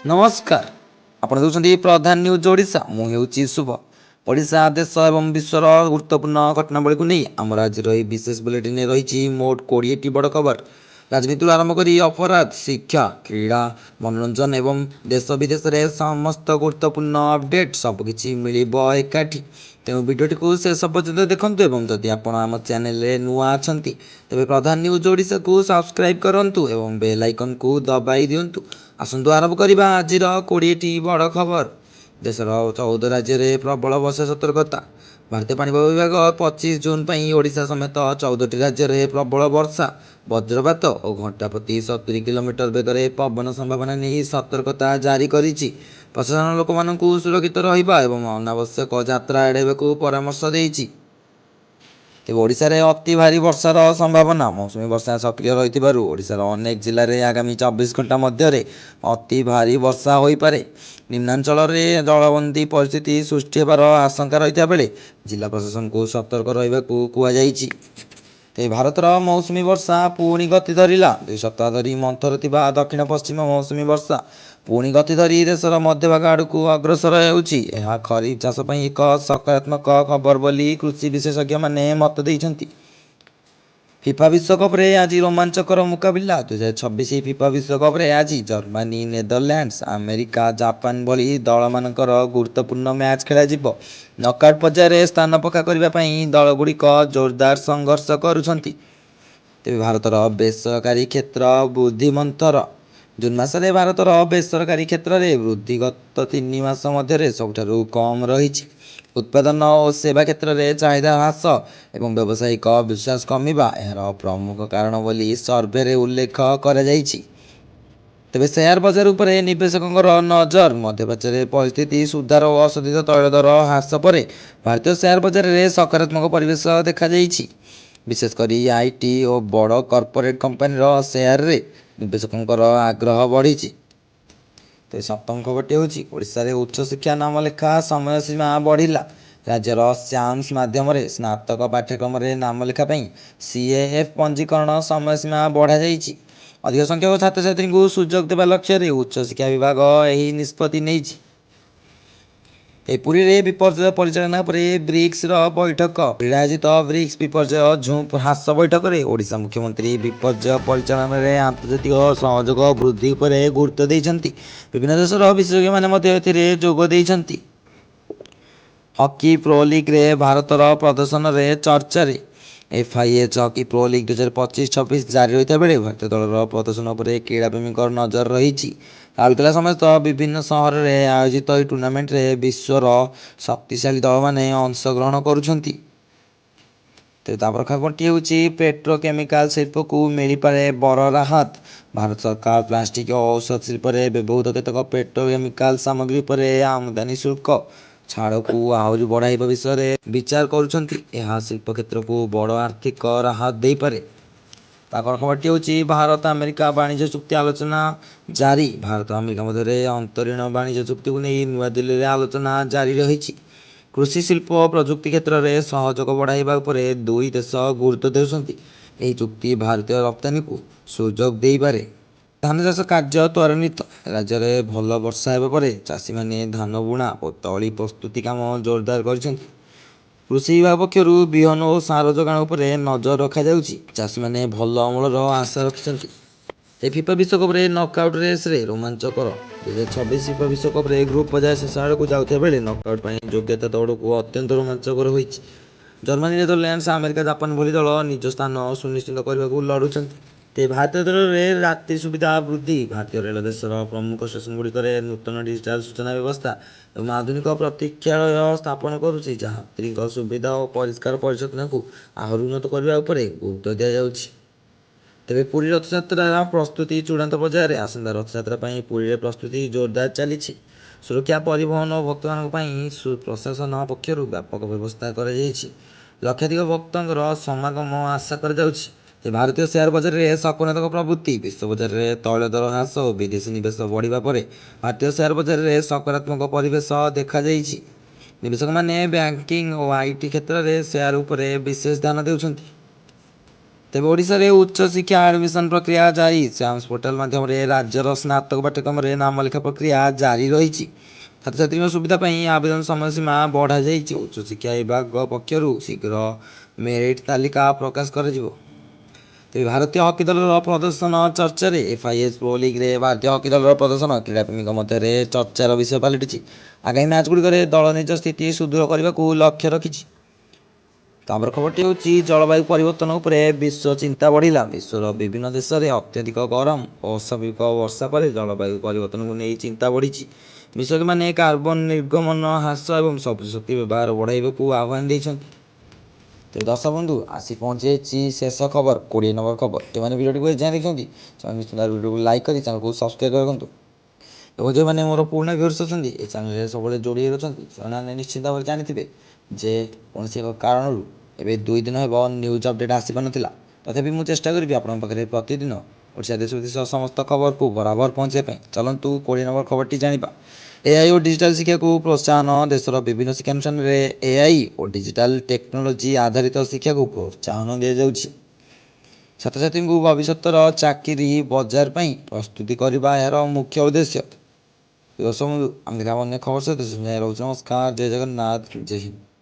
नमस्कार आपण देखुं प्रधान न्यूज ओडिशा मुझे शुभ ओडिशा देश एवं विश्वर गुरुत्वपूर्ण घटनावली को नहीं आम आज विशेष बुलेटिन रही मोट 20टी बड़ खबर राजनीति आरंभ कर अपराध शिक्षा क्रीड़ा मनोरंजन एवं देश विदेश में समस्त गुरुत्वपूर्ण अपडेट सबकि मिल एकाठी तेणु भिडटी को शेष पर्यटन देखूँ और जदि आप चैनल नुआ अच्छा तेज प्रधान न्यूज ओडिशा को सब्सक्राइब करूँ और बेल आइकन को दबाई दिंतु आसतु आरंभ करवा आज 20टी बड़ खबर देशर 14 राज्य में प्रबल वर्षा सतर्कता भारतीय पाणीपाग विभाग 25 जून ओडिशा समेत 14टी राज्य में प्रबल वर्षा वज्रपात और घंटा प्रति 70 किलोमीटर बेगर पवन संभावना नहीं सतर्कता जारी करिछि। प्रशासन लोक मानू सुरक्षित रहिबा एवं अनावश्यक यात्रा एड़ाइबा परामर्श देइछि। तेज ओडिशा रे अति भारी वर्षार संभावना मौसुमी वर्षा सक्रिय रही ओडिशार अनेक जिले में आगामी 24 घंटा मध्य अति भारी वर्षा हो पारे। निम्नांचल में जलबंदी परिस्थिति सृष्टि होबार आशंका रही बेले जिला प्रशासन को सतर्क रहा कहुଯାଇଛି। तेज भारतर मौसुमी वर्षा पुणी गति धरला 2 सप्ताह धरी मंथर थिबा दक्षिण पश्चिम मौसुमी वर्षा पुणी गति धरी देशर मध्यभाग आड़ को अग्रसर होउछि। खरीफ चाष एक सकारात्मक खबर बोली कृषि विशेषज्ञ माने मत देइछन्ति। फिफा विश्वकप रे आज रोमांचकर मुकाबिला 2026 फिफा विश्वकप रे आज जर्मनी नेदरलैंड्स अमेरिका जापान भली दल मानकर गुरुत्वपूर्ण मैच खेला जिवो। नॉकआउट पर्यायर स्थान पक्का करने दलगुड़िक जोरदार संघर्ष करुछन्ति। तेज भारतर बेसरकारी क्षेत्र वृद्धि मंथर जून मसरे भारतर बेसरकारी क्षेत्र में वृद्धि गत 3 मास मध्य सबुठारु कम रही। उत्पादन और सेवा क्षेत्र में चाहिदा ह्रास एवं व्यावसायिक विश्वास कमिबा यार प्रमुख कारण बोली सर्वे उल्लेख करा जायछि। तेज शेयर बजार उपर निवेशकों नजर मध्यप्राच्य परिस्थिति सुधार और अशोधित तैल दर ह्रास पर भारतीय शेयर बजार में सकारात्मक परिवेश देखा जायछि। विशेषकर आईटी और बड़ कॉर्पोरेट कंपनी शेयर रे निवेशकों आग्रह बढ़ी। तो सप्तम खबरटी हूँ ओडिशा रे उच्च शिक्षा नामलेखा समय सीमा बढ़िला राज्यर साम्स माध्यम स्नातक पाठ्यक्रम नाम लेखा सीएएफ पंजीकरण समय सीमा बढ़ा जाइछि। अधिक संख्यक छात्र छात्री को सुजोग देवा लक्ष्य उच्च शिक्षा विभाग यह निष्पत्ति नहीं। पुरी विपर्यय परिचालना पर ब्रिक्स बैठक आयोजित ब्रिक्स विपर्यय झुंप ह्रास बैठक में ओडिशा मुख्यमंत्री विपर्यय परिचालन में आंतर्जातिक सहयोग वृद्धि पर गुरुत्व देइछन्ति। विभिन्न देशर विशेषज्ञ माने जोग देइछन्ति। हॉकी प्रो लीग रे भारतर प्रदर्शन रे चर्चा रे एफआईएच हॉकी प्रो लीग 2025-26 जारी होता बेले भारतीय दलर प्रदर्शन पर क्रीड़ाप्रेमी नजर रही। राउरकेला समेत विभिन्न सहर में आयोजित यह टूर्नामेंट रे विश्वर शक्तिशाली दल मैंने अंशग्रहण करुछन्ति। तो खबरटी हूँ पेट्रोकेमिकाल शिल्प को मिल पारे बड़ राहत भारत सरकार प्लास्टिक और औषध शिल्प में व्यवहृत केतक पेट्रोकेमिकाल सामग्री पर आमदानी शुल्क छाड़ को आहरी बढ़ाइबा विषय विचार करुछन्ति। यह शिल्प क्षेत्र को बड़ आर्थिक राहत दे पारे। खबरटी हूँ भारत अमेरिका वाणिज्य चुक्ति आलोचना जारी भारत अमेरिका मध्य अंतरीण वाणिज्य चुक्ति को नहीं नुआ दिल्ली में आलोचना जारी रही। कृषि शिल्प और प्रजुक्ति क्षेत्र में सहयोग बढ़ाइबा उपरे दुई देश गुरुत्व देउछन्ति। यह चुक्ति भारतीय रप्तानी को सुजोग दे पारे। धान चाष कार्य त्वरान्वित राज्य में भल वर्षा होगा पर चाषी मैंने धान बुणा और तली प्रस्तुति काम जोरदार करिसेंति। कृषि विभाग पक्षर विहन और सार जोगाण उपर नजर रखा जाउछि। चाषी मैंने भल अमलर आशा रखिछन्ति। फिफा विश्वकप रे नॉकआउट रेस रे रोमांचकर 2026 फिफा विश्वकप रे ग्रुप पर्याय शेष आड़क जाउथिबा बेले नॉकआउट पर योग्यता दौड़ को अत्यंत रोमांचकर होइछि। जर्मनी नेदरलैंड्स अमेरिका जापान भली दल निज स्थान सुनिश्चित करने को लड़ुछन्ति। ते भारतीय दल में रात्रि सुविधा वृद्धि भारतीय रेल देशर प्रमुख स्टेशन गुड़िक नूतन डिजिटाल सूचना व्यवस्था और आधुनिक प्रतीक्षालय स्थापन करुछि जहाँ यात्री सुविधा और परिष्कार परिच्छन्नता को आहरी उन्नत करने पर गुरुत्व दि जाउछि। तेज पुरी रथयात्रा प्रस्तुति चूड़ांत पर्यायर आसंता रथयात्रा पुरी प्रस्तुति जोरदार चली। सुरक्षा परिवहन और भक्त मान प्रशासन पक्षर व्यापक व्यवस्था कर लक्षाधिक भक्तर समागम आशा कर। भारतीय शेयर बजार में सकारात्मक प्रवृत्ति विश्व बजार में तैल दर ह्रास और विदेशी निवेश बढ़िबा पर भारतीय शेयर बजार में सकारात्मक परिवेश देखा जायछि। निवेशक माने बैंकिंग और आईटी क्षेत्र में शेयर उपर विशेष ध्यान देउछन्ति। ତେବେ ଓଡ଼ିଶାରେ ଉଚ୍ଚଶିକ୍ଷା ଆଡ଼ମିସନ୍ ପ୍ରକ୍ରିୟା ଜାରି। ଚାମ୍ସ ପୋର୍ଟାଲ ମାଧ୍ୟମରେ ରାଜ୍ୟର ସ୍ନାତକ ପାଠ୍ୟକ୍ରମରେ ନାମ ଲେଖା ପ୍ରକ୍ରିୟା ଜାରି ରହିଛି। ଛାତ୍ରଛାତ୍ରୀଙ୍କ ସୁବିଧା ପାଇଁ ଆବେଦନ ସମୟସୀମା ବଢ଼ାଯାଇଛି। ଉଚ୍ଚଶିକ୍ଷା ବିଭାଗ ପକ୍ଷରୁ ଶୀଘ୍ର ମେରିଟ୍ ତାଲିକା ପ୍ରକାଶ କରାଯିବ। ତେବେ ଭାରତୀୟ ହକି ଦଳର ପ୍ରଦର୍ଶନ ଚର୍ଚ୍ଚାରେ। FIS ପ୍ରୋ ଲିଗ୍ରେ ଭାରତୀୟ ହକି ଦଳର ପ୍ରଦର୍ଶନ କ୍ରୀଡ଼ାପ୍ରେମୀଙ୍କ ମଧ୍ୟରେ ଚର୍ଚ୍ଚାର ବିଷୟ ପାଲଟିଛି। ଆଗାମୀ ମ୍ୟାଚ୍ଗୁଡ଼ିକରେ ଦଳ ନିଜ ସ୍ଥିତି ସୁଦୃଢ଼ କରିବାକୁ ଲକ୍ଷ୍ୟ ରଖିଛି। ତ ଆମର ଖବରଟି ହେଉଛି ଜଳବାୟୁ ପରିବର୍ତ୍ତନ ଉପରେ ବିଶ୍ୱ ଚିନ୍ତା ବଢ଼ିଲା। ବିଶ୍ୱର ବିଭିନ୍ନ ଦେଶରେ ଅତ୍ୟଧିକ ଗରମ ଓ ଅସ୍ୱାଭାବିକ ବର୍ଷା ପରେ ଜଳବାୟୁ ପରିବର୍ତ୍ତନକୁ ନେଇ ଚିନ୍ତା ବଢ଼ିଛି। ବିଶେଷଜ୍ଞମାନେ କାର୍ବନ ନିର୍ଗମନ ହ୍ରାସ ଏବଂ ସବୁଜ ଶକ୍ତି ବ୍ୟବହାର ବଢ଼ାଇବାକୁ ଆହ୍ୱାନ ଦେଇଛନ୍ତି। ତେବେ ଦର୍ଶକ ବନ୍ଧୁ, ଆସି ପହଞ୍ଚିଯାଇଛି ଶେଷ ଖବର, 20 ନମ୍ବର ଖବର। ଯେଉଁମାନେ ଭିଡ଼ିଓଟିକୁ ଏଯାଏଁ ଦେଖନ୍ତି ସେମାନେ ନିଶ୍ଚିତ ଭିଡ଼ିଓକୁ ଲାଇକ୍ କରି ଚ୍ୟାନେଲକୁ ସବସ୍କ୍ରାଇବ୍ ରଖନ୍ତୁ। ଏବଂ ଯେଉଁମାନେ ମୋର ପୁରୁଣା ଭିଉର୍ସ ଅଛନ୍ତି ଏ ଚ୍ୟାନେଲରେ ସବୁବେଳେ ଯୋଡ଼ି ହୋଇ ଅଛନ୍ତି ସେମାନେ ନିଶ୍ଚିତ ଭାବରେ ଜାଣିଥିବେ ଯେ କୌଣସି ଏକ କାରଣରୁ ଏବେ 2 ଦିନ ହେବ ନ୍ୟୁଜ୍ ଅପଡ଼େଟ୍ ଆସିପାରୁନଥିଲା। ତଥାପି ମୁଁ ଚେଷ୍ଟା କରିବି ଆପଣଙ୍କ ପାଖରେ ପ୍ରତିଦିନ ଓଡ଼ିଶା ଦେଶ ବିଦେଶର ସମସ୍ତ ଖବରକୁ ବରାବର ପହଞ୍ଚାଇବା ପାଇଁ। ଚାଲନ୍ତୁ 20 ନମ୍ବର ଖବରଟି ଜାଣିବା। AI ଓ ଡିଜିଟାଲ ଶିକ୍ଷାକୁ ପ୍ରୋତ୍ସାହନ। ଦେଶର ବିଭିନ୍ନ ଶିକ୍ଷାନୁଷ୍ଠାନରେ AI ଓ ଡିଜିଟାଲ ଟେକ୍ନୋଲୋଜି ଆଧାରିତ ଶିକ୍ଷାକୁ ପ୍ରୋତ୍ସାହନ ଦିଆଯାଉଛି। ଛାତ୍ରଛାତ୍ରୀଙ୍କୁ ଭବିଷ୍ୟତର ଚାକିରି ବଜାର ପାଇଁ ପ୍ରସ୍ତୁତି କରିବା ଏହାର ମୁଖ୍ୟ ଉଦ୍ଦେଶ୍ୟ। ଦର୍ଶକ ବନ୍ଧୁ, ଆମେ ଦେଖା ଅନ୍ୟ ଖବର ସହିତ ରହୁଛି। ନମସ୍କାର, ଜୟ ଜଗନ୍ନାଥ, ଜୟ ହିନ୍ଦ।